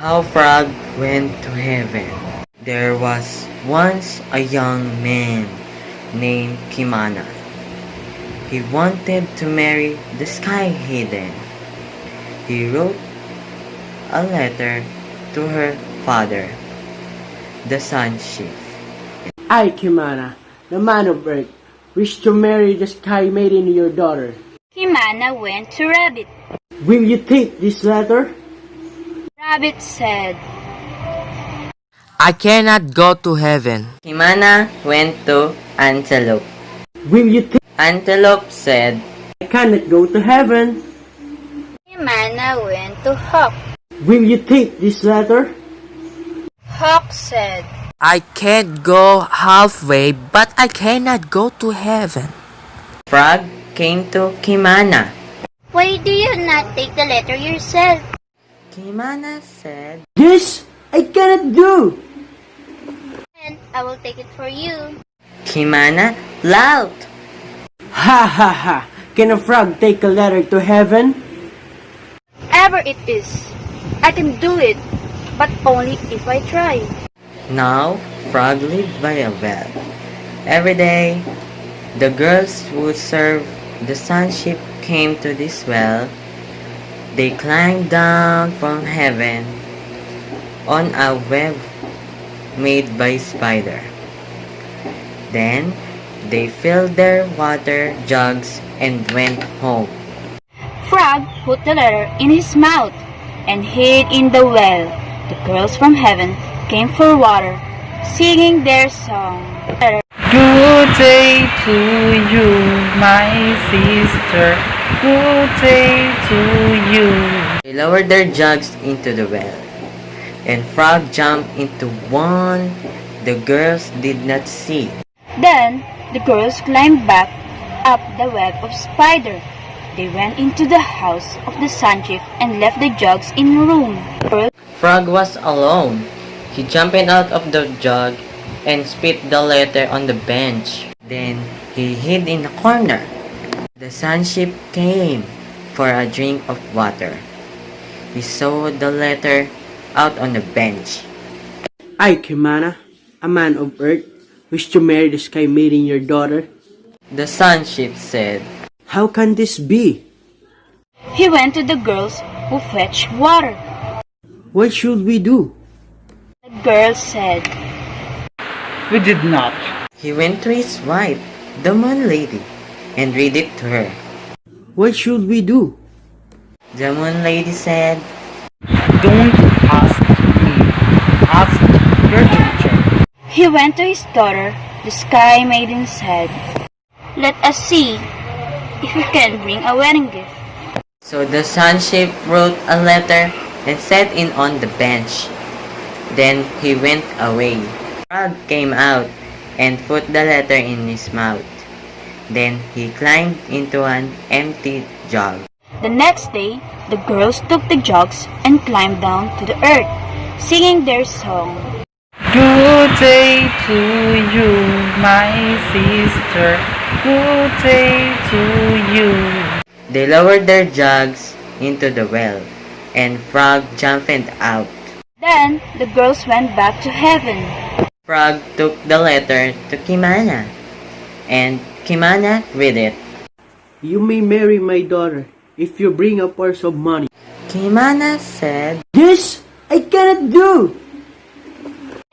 How Frog Went to Heaven. There was once a young man named Kimana. He wanted to marry the Sky Hidden. He wrote a letter to her father, the Sun Chief. I, Kimana, the man of earth, wish to marry the Sky Maiden, your daughter. Kimana went to Rabbit. Will you take this letter? Rabbit said, I cannot go to heaven. Kimana went to Antelope. Will you take? Antelope said, I cannot go to heaven. Kimana went to Hawk. Will you take this letter? Hawk said, I can't go halfway, but I cannot go to heaven. Frog came to Kimana. why do you not take the letter yourself? Kimana said, This I cannot do. And I will take it for you. Kimana laughed. Ha ha ha. Can a frog take a letter to heaven? Ever it is, I can do it, but only if I try. Now, Frog lived by a well. Every day, the girls who served the Sun Ship came to this well. They climbed down from heaven on a web made by spider. Then, they filled their water jugs and went home. Frog put the letter in his mouth and hid in the well. The girls from heaven came for water, singing their song. Good day to you, my sister. Good day to you. They lowered their jugs into the well, and Frog jumped into one the girls did not see. Then the girls climbed back up the web of spider. They went into the house of the Sun Chief and left the jugs in the room. Frog was alone. He jumped out of the jug and spit the letter on the bench. Then he hid in a corner. The Sun Chief came for a drink of water. He saw the letter out on the bench. I, Kimana, a man of earth, wish to marry the Sky Maiden, your daughter. The Sun Chief said, How can this be? He went to the girls who fetched water. What should we do? The girls said, We did not. He went to his wife, the Moon Lady, and read it to her. What should we do? The Moon Lady said, Don't ask me. Ask your teacher. He went to his daughter, the Sky Maiden said, Let us see if we can bring a wedding gift. So the Sun Chief wrote a letter and sat in on the bench. Then he went away. Frog came out and put the letter in his mouth. Then he climbed into an empty jug. The next day, the girls took the jugs and climbed down to the earth, singing their song. Good day to you, my sister. Good day to you. They lowered their jugs into the well, and Frog jumped out. Then the girls went back to heaven. Frog took the letter to Kimana, and Kimana read it. You may marry my daughter if you bring a purse of money. Kimana said, This I cannot do.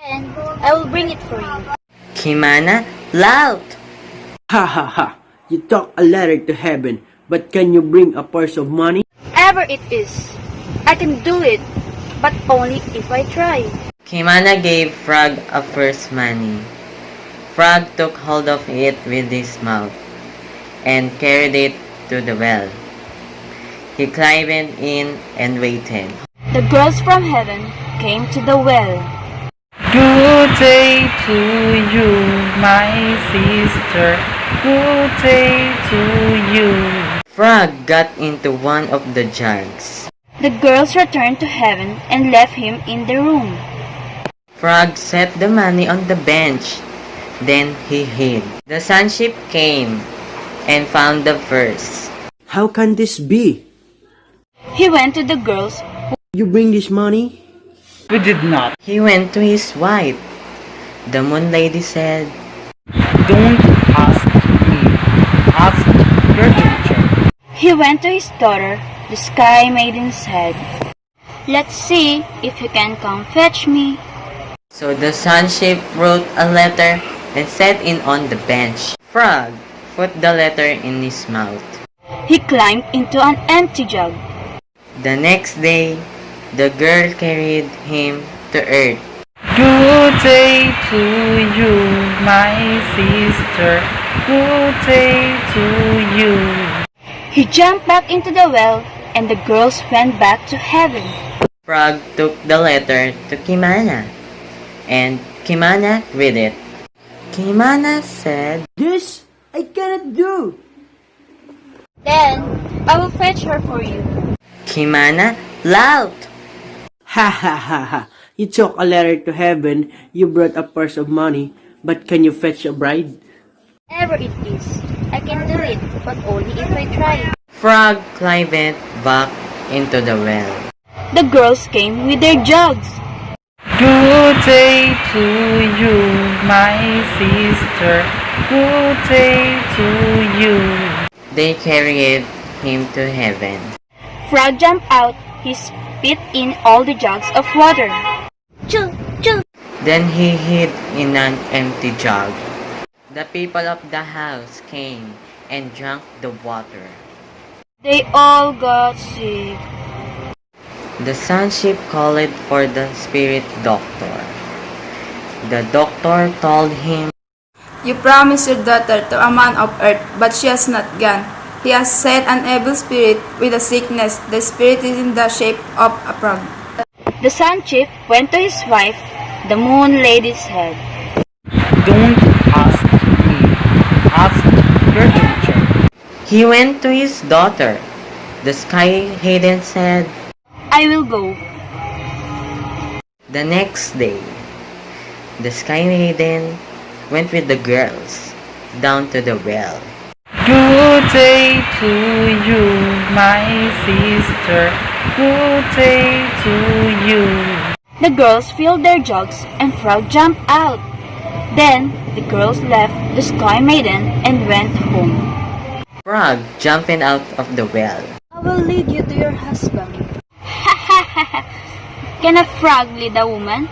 And I will bring it for you. Kimana laughed. Ha ha ha. You talk a letter to heaven, but can you bring a purse of money? Ever it is, I can do it, but only if I try. Kimana gave Frog a first money. Frog took hold of it with his mouth and carried it to the well. He climbed in and waited. The girls from heaven came to the well. Good day to you, my sister. Good day to you. Frog got into one of the jugs. The girls returned to heaven and left him in the room. Frog set the money on the bench. Then he hid. The Sun Chief came and found the purse. How can this be? He went to the girls. You bring this money? We did not. He went to his wife. The Moon Lady said, Don't ask me. Ask your teacher. He went to his daughter. The Sky Maiden said, Let's see if you can come fetch me. So the Sun Sheep wrote a letter and set it on the bench. Frog put the letter in his mouth. He climbed into an empty jug. The next day, the girl carried him to earth. Good day to you, my sister. Good day to you. He jumped back into the well, and the girls went back to heaven. Frog took the letter to Kimana, and Kimana read it. Kimana said, This I cannot do. Then I will fetch her for you. Kimana laughed. Ha ha ha ha. You took a letter to heaven, you brought a purse of money, but can you fetch a bride? Whatever it is, I can do it, but only if I try. Frog climbed back into the well. The girls came with their jugs. Good day to you, my sister. Good day to you. They carried him to heaven. Frog jumped out. He spit in all the jugs of water. Choo, choo. Then he hid in an empty jug. The people of the house came and drank the water. They all got sick. The Sun Sheep called for the spirit doctor. The doctor told him, You promised your daughter to a man of earth, but she has not gone. He has sent an evil spirit with a sickness. The spirit is in the shape of a frog. The Sun Chief went to his wife. The Moon Lady said, Don't ask me. Ask your teacher. he went to his daughter. The Sky Maiden said, I will go. the next day, the Sky Maiden went with the girls down to the well. Good day to you, my sister. Good day to you. The girls filled their jugs and Frog jumped out. Then the girls left the Sky Maiden and went home. Frog jumping out of the well. I will lead you to your husband. Can a frog lead a woman?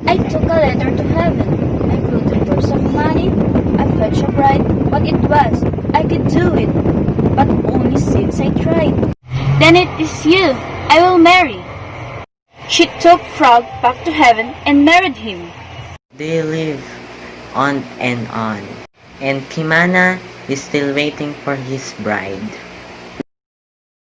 I took a letter to heaven. I brought a purse of money. I fetched a bride, but it was. I could do it, but only since I tried. Then it is you I will marry. She took Frog back to heaven and married him. They live on, and Kimana is still waiting for his bride.